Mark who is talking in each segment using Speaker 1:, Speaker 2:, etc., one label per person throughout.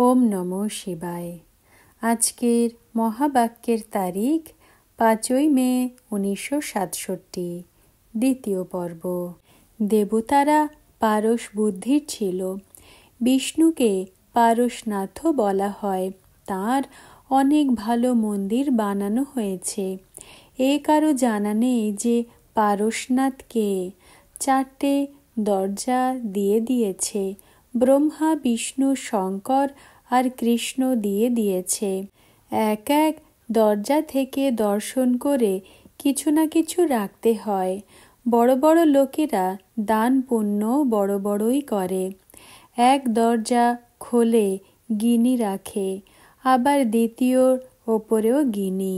Speaker 1: ওম নমঃ শিবায়। আজকের মহাবাক্যের তারিখ 5ই মে 1967, দ্বিতীয় পর্ব। দেবতারা পারস বুদ্ধির ছিল। বিষ্ণুকে পারসনাথও বলা হয়। তাঁর অনেক ভালো মন্দির বানানো হয়েছে। এ কারো জানা নেই যে পারসনাথ কে। 4টে দরজা দিয়ে দিয়েছে। ব্রহ্মা, বিষ্ণু, শঙ্কর আর কৃষ্ণ দিয়ে দিয়েছে। এক এক দরজা থেকে দর্শন করে কিছু না কিছু রাখতে হয়। বড় বড় লোকেরা দান পুণ্য বড় বড়ই করে। এক দরজা খোলে গিনি রাখে, আবার দ্বিতীয়র ওপরেও গিনি।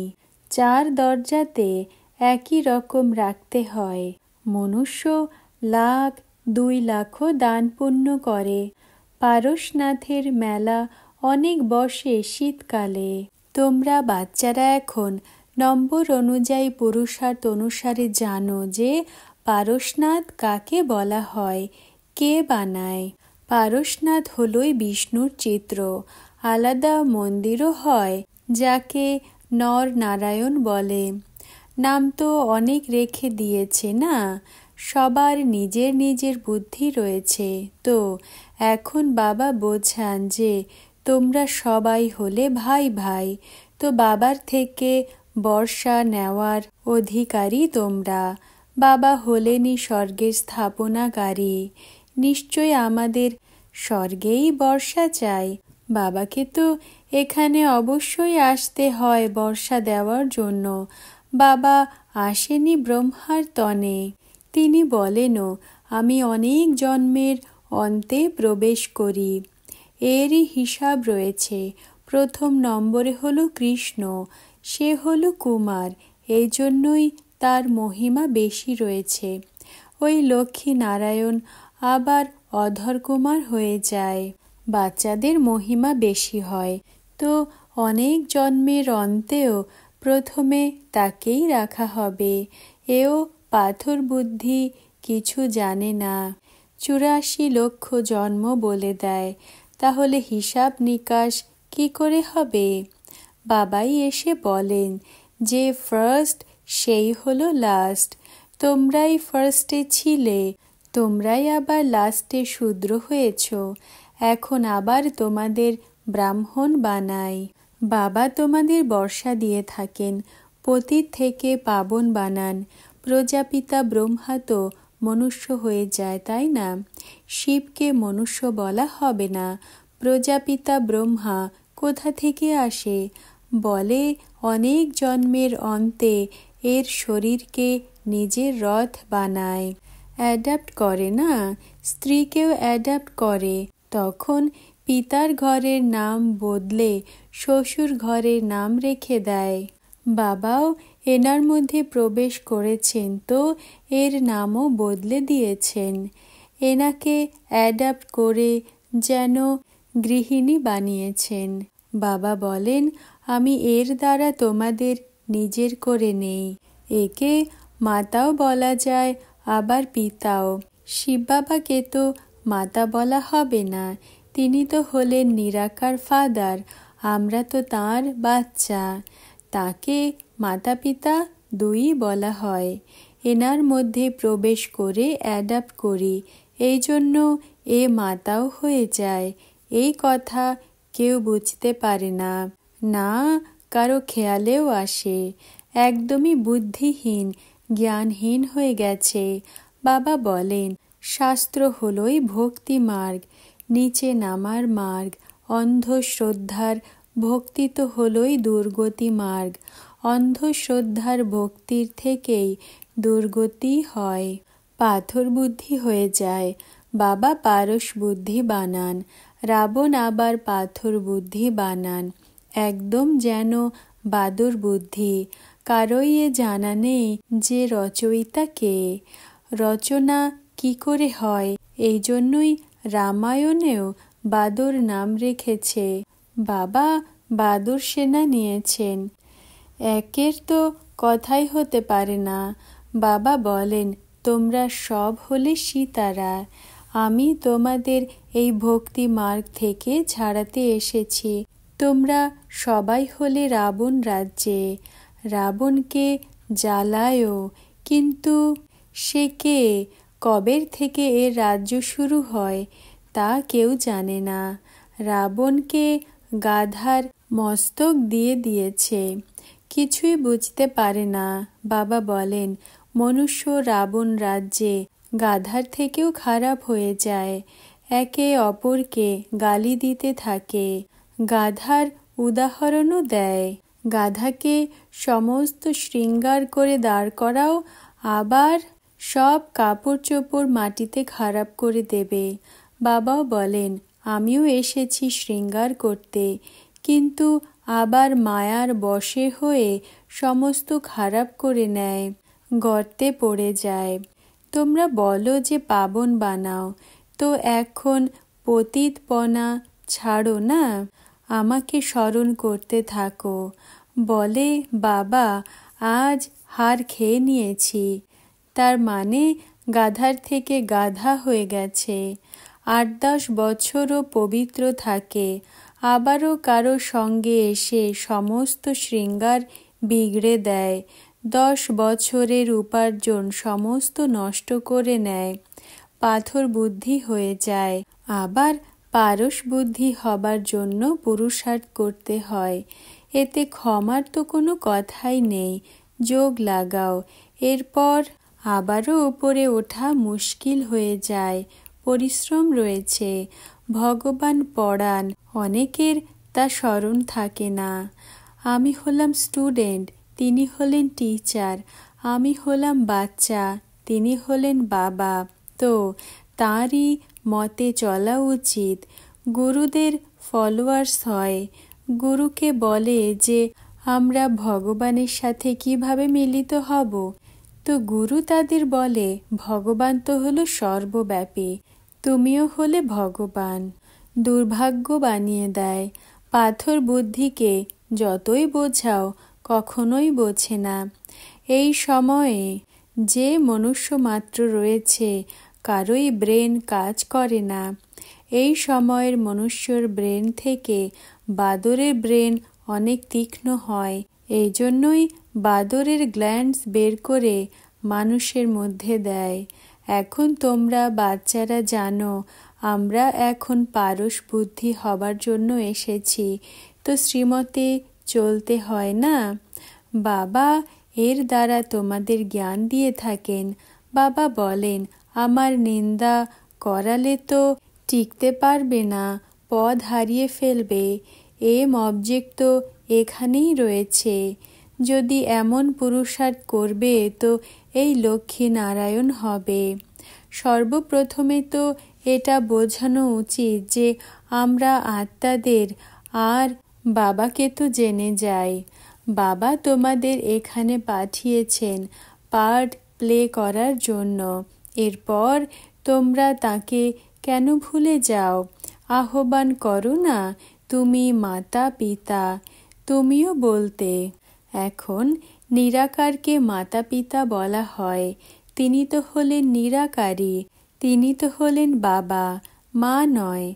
Speaker 1: 4 দরজাতে একই রকম রাখতে হয়। মনুষ্য 1,00,000, 2,00,000ও দান পুণ্য করে। পারসনাথের মেলা অনেক বসে শীতকালে। তোমরা বাচ্চারা এখন নম্বর অনুযায়ী পুরুষার্থ অনুসারে জানো যে পারসনাথ কাকে বলা হয়, কে বানায়। পারসনাথ হলই বিষ্ণুর চিত্র। আলাদা মন্দিরও হয় যাকে নর নারায়ণ বলে। নাম তো অনেক রেখে দিয়েছে না। সবার নিজের নিজের বুদ্ধি রয়েছে। তো এখন বাবা বোঝান যে তোমরা সবাই হলে ভাই ভাই। তো বাবার থেকে বর্ষা নেওয়ার অধিকারী তোমরা। বাবা হলেনই স্বর্গের স্থাপনাকারী। নিশ্চয় আমাদের স্বর্গেই বর্ষা চাই। বাবাকে তো এখানে অবশ্যই আসতে হয় বর্ষা দেওয়ার জন্য। বাবা আসেনি ব্রহ্মার তনে। তিনি বলেনও, আমি অনেক জন্মের অন্তে প্রবেশ করি। এরই হিসাব রয়েছে। প্রথম নম্বরে হলো কৃষ্ণ, সে হলো কুমার, এই জন্যই তার মহিমা বেশি রয়েছে। ওই লক্ষ্মী নারায়ণ আবার অধর কুমার হয়ে যায়। বাচ্চাদের মহিমা বেশি হয়। তো অনেক জন্মের অন্তেও প্রথমে তাকেই রাখা হবে। এও পাথর বুদ্ধি, কিছু জানে না। 84 লক্ষ জন্ম বলে দেয়। তাহলে হিসাব নিকাশ কি করে হবে? বাবাই এসে বলেন যে ফার্স্ট সেই হলো লাস্ট। তোমরাই ফার্স্টে ছিলে, তোমরাই আবার লাস্টে শূদ্র হয়েছ। এখন আবার তোমাদের ব্রাহ্মণ বানাই। বাবা তোমাদের বর্ষা দিয়ে থাকেন, পতিত থেকে পাবন বানান। প্রজাপিতা ব্রহ্মা তো মনুষ্য হয়ে যায়, তাই না? শিবকে মনুষ্য বলা হবে না। প্রজাপিতা ব্রহ্মা কোথা থেকে আসে? বলে অনেক জন্মের অন্তে এর শরীরকে নিজের রথ বানায়। অ্যাডাপ্ট করে না, স্ত্রীকেও অ্যাডাপ্ট করে। তখন পিতার ঘরের নাম বদলে শ্বশুর ঘরের নাম রেখে দেয়। বাবাও এনার মধ্যে প্রবেশ করেছেন, তো এর নামও বদলে দিয়েছেন। এনাকে অ্যাডাপ্ট করে যেন গৃহিণী বানিয়েছেন। বাবা বলেন, আমি এর দ্বারা তোমাদের নিজের করে নেই। একে মাতাও বলা যায়, আবার পিতাও। শিব বাবাকে তো মাতা বলা হবে না, তিনি তো হলেন নিরাকার ফাদার। আমরা তো তাঁর বাচ্চা। তাকে মাতা পিতা দুই বলা হয়। এনার মধ্যে প্রবেশ করে অ্যাডাপ্ট করি, এই জন্য এ মাতাও হয়ে যায়। এই কথা কেউ বুঝতে পারে না, না কারো খেয়ালেও আসে। একদমই বুদ্ধিহীন, জ্ঞানহীন হয়ে গেছে। বাবা বলেন, শাস্ত্র হলোই ভক্তি মার্গ, নিচে নামার মার্গ। অন্ধশ্রদ্ধার ভক্তি তো হলোই দুর্গতি মার্গ। অন্ধশ্রদ্ধার ভক্তির থেকেই দুর্গতি হয়, পাথর বুদ্ধি হয়ে যায়। বাবা পারস বুদ্ধি বানান, রাবণ আবার পাথর বুদ্ধি বানান। একদম যেন বাদুর বুদ্ধি। কারোই এ জানা নেই যে রচয়িতা কে, রচনা কি করে হয়। এই জন্যই রামায়ণেও বাদুর নাম রেখেছে। বাবা বাদুর সেনা নিয়েছেন। একের তো কথাই হতে পারে না। বাবা বলেন, তোমরা সব হলে সীতারা। আমি তোমাদের এই ভক্তি মার্গ থেকে ছাড়াতে এসেছি। তোমরা সবাই হলে রাবণ রাজ্যে, রাবণকে জ্বালায়ও, কিন্তু সে কে, কবের থেকে এর রাজ্য শুরু হয় তা কেউ জানে না। রাবণকে গাধার মস্তক দিয়ে দিয়েছে, কিছুই বুঝতে পারে না। বাবা বলেন, মনুষ্য রাবণ রাজ্যে গাধার থেকেও খারাপ হয়ে যায়, একে অপরকে গালি দিতে থাকে। গাধার উদাহরণও দেয়। গাধাকে সমস্ত শৃঙ্গার করে দাঁড় করাও, আবার সব কাপড় চোপড় মাটিতে খারাপ করে দেবে। বাবাও বলেন, আমিও এসেছি শৃঙ্গার করতে, কিন্তু আবার মায়ার বশে হয়ে সমস্ত খারাপ করে নেয়, গর্তে পড়ে যায়। তোমরা বলো যে পাবন বানাও, তো এখন পতিতপনা ছাড়ো না, আমাকে স্মরণ করতে থাকো। বলে, বাবা আজ হার খেয়ে নিয়েছি, তার মানে গাধার থেকে গাধা হয়ে গেছে। 8-10 বছরও পবিত্র থাকে, আবারও কারো সঙ্গে এসে সমস্ত শৃঙ্গার বিগড়ে দেয়। 10 বছরের উপার্জন সমস্ত নষ্ট করে নেয়, পাথর বুদ্ধি হয়ে যায়। আবার পারস বুদ্ধি হবার জন্য পুরুষার্থ করতে হয়। এতে ক্ষমার তো কোনো কথাই নেই, যোগ লাগাও, এরপর আবারও উপরে ওঠা মুশকিল হয়ে যায়। পরিশ্রম রয়েছে, ভগবান পড়ান, অনেকের তা স্মরণ থাকে না। আমি হলাম স্টুডেন্ট, তিনি হলেন টিচার, আমি হলাম বাচ্চা, তিনি হলেন বাবা, তো তাঁরই মতে চলা উচিত। গুরুদের ফলোয়ার্স হয়, গুরুকে বলে যে আমরা ভগবানের সাথে কিভাবে মিলিত হব, তো গুরু তাদের বলে ভগবান তো হলো সর্বব্যাপী, তুমিও হলে ভগবান। দুর্ভাগ্য বানিয়ে দেয়। পাথর বুদ্ধিকে যতই বোঝাও কখনোই বোঝে না। এই সময়ে যে মনুষ্য মাত্র রয়েছে, কারোই ব্রেন কাজ করে না। এই সময়ের মনুষ্যর ব্রেন থেকে বাদরের ব্রেন অনেক তীক্ষ্ণ হয়, এই জন্যই বাদরের গ্ল্যান্ডস বের করে মানুষের মধ্যে দেয়। এখন তোমরা বাচ্চারা জানো আমরা এখন পারস বুদ্ধি হবার জন্য এসেছি, তো শ্রীমতে চলতে হয় না। বাবা এর দ্বারা তোমাদের জ্ঞান দিয়ে থাকেন। বাবা বলেন, আমার নিন্দা করালে তো টিকতে পারবে না, পদ হারিয়ে ফেলবে। এম অবজেক্ট তো এখানেই রয়েছে, যদি এমন পুরুষার্থ করবে তো এই লক্ষ্মী নারায়ণ হবে। সর্বপ্রথমে তো এটা বোঝানো উচিত যে আমরা আত্মাদের, আর বাবাকে তো জেনে যাই। বাবা তোমাদের এখানে পাঠিয়েছেন পার্ট প্লে করার জন্য, এরপর তোমরা তাকে কেন ভুলে যাও? আহ্বান করো না, তুমি মাতা পিতা, তুমিও বলতে। এখন নিরাকারকে মাতা পিতা বলা হয়, তিনি তো হলেন নিরাকারী, তিনি তো হলেন বাবা, মা নয়।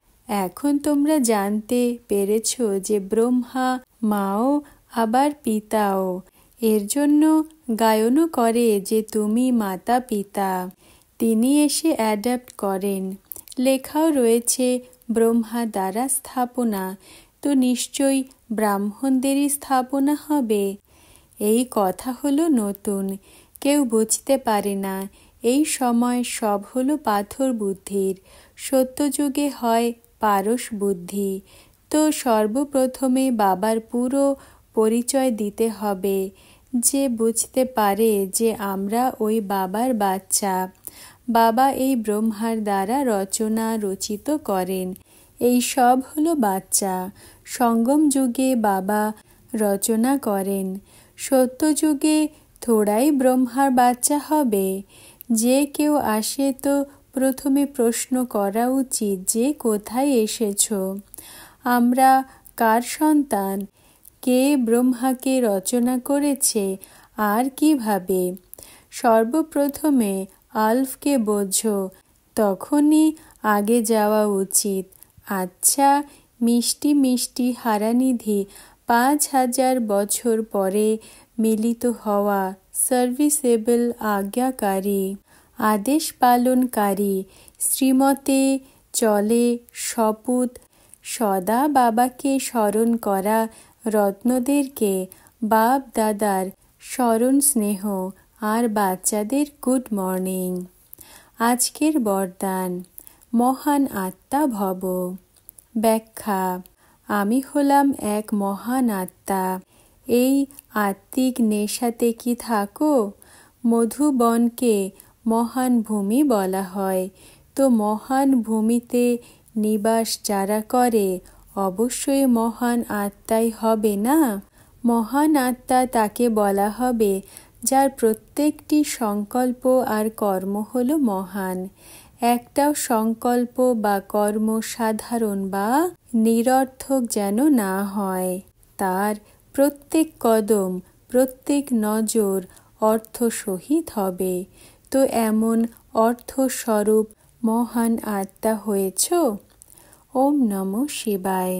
Speaker 1: এখন তোমরা জানতে পেরেছ যে ব্রহ্মা মাও আবার পিতাও, এর জন্য গায়নও করে যে তুমি মাতা পিতা। তিনি এসে অ্যাডাপ্ট করেন। লেখাও রয়েছে ব্রহ্মা দ্বারা স্থাপনা, তো নিশ্চয়ই ব্রাহ্মণদেরই স্থাপনা হবে। এই কথা হলো নতুন, কেউ বুঝতে পারে না। এই সময় সব হলো পাথর বুদ্ধির, সত্যযুগে হয় পারস বুদ্ধি। তো সর্বপ্রথমে বাবার পুরো পরিচয় দিতে হবে, যে বুঝতে পারে যে আমরা ওই বাবার বাচ্চা। বাবা এই ব্রহ্মার দ্বারা রচনা রচিত করেন, এই সব হলো বাচ্চা। সঙ্গম যুগে বাবা রচনা করেন, সত্যযুগে থোড়াই ব্রহ্মার বাচ্চা হবে। যে কেউ আসে তো প্রথমে প্রশ্ন করা উচিত যে কোথায় এসেছো, আমরা কার সন্তান, কে ব্রহ্মাকে রচনা করেছে আর কিভাবে। সর্বপ্রথমে আলফকে বোঝো, তখনই আগে যাওয়া উচিত। আচ্ছা, মিষ্টি মিষ্টি হারানিধি 5000 বছর পরে মিলিত হওয়া সার্ভিসেবল আজ্ঞাকারী আদেশ পালনকারী শ্রীমতে চলে শপথ সদা বাবাকে স্মরণ করা রত্নদেরকে বাপ দাদার স্মরণ স্নেহ আর বাচ্চাদের গুড মর্নিং। আজকের বরদান, মহান আত্মা ভব। ব্যাখ্যা: আমি হলাম এক মহান আত্মা। এই আত্মিক নেশাতে কি থাকো? মধুবনকে মহান ভূমি বলা হয়, তো মহান ভূমিতে নিবাস যারা করে অবশ্যই মহান আত্মাই হবে না? মহান আত্মা তাকে বলা হবে যার প্রত্যেকটি সংকল্প আর কর্ম হলো মহান। একটাও সংকল্প বা কর্ম সাধারণ বা নিরর্থক যেন না হয়। তার প্রত্যেক কদম, প্রত্যেক নজর অর্থ সহিত হবে। তো এমন অর্থস্বরূপ মহান আত্মা হয়েছ। ওম নমঃ শিবায়।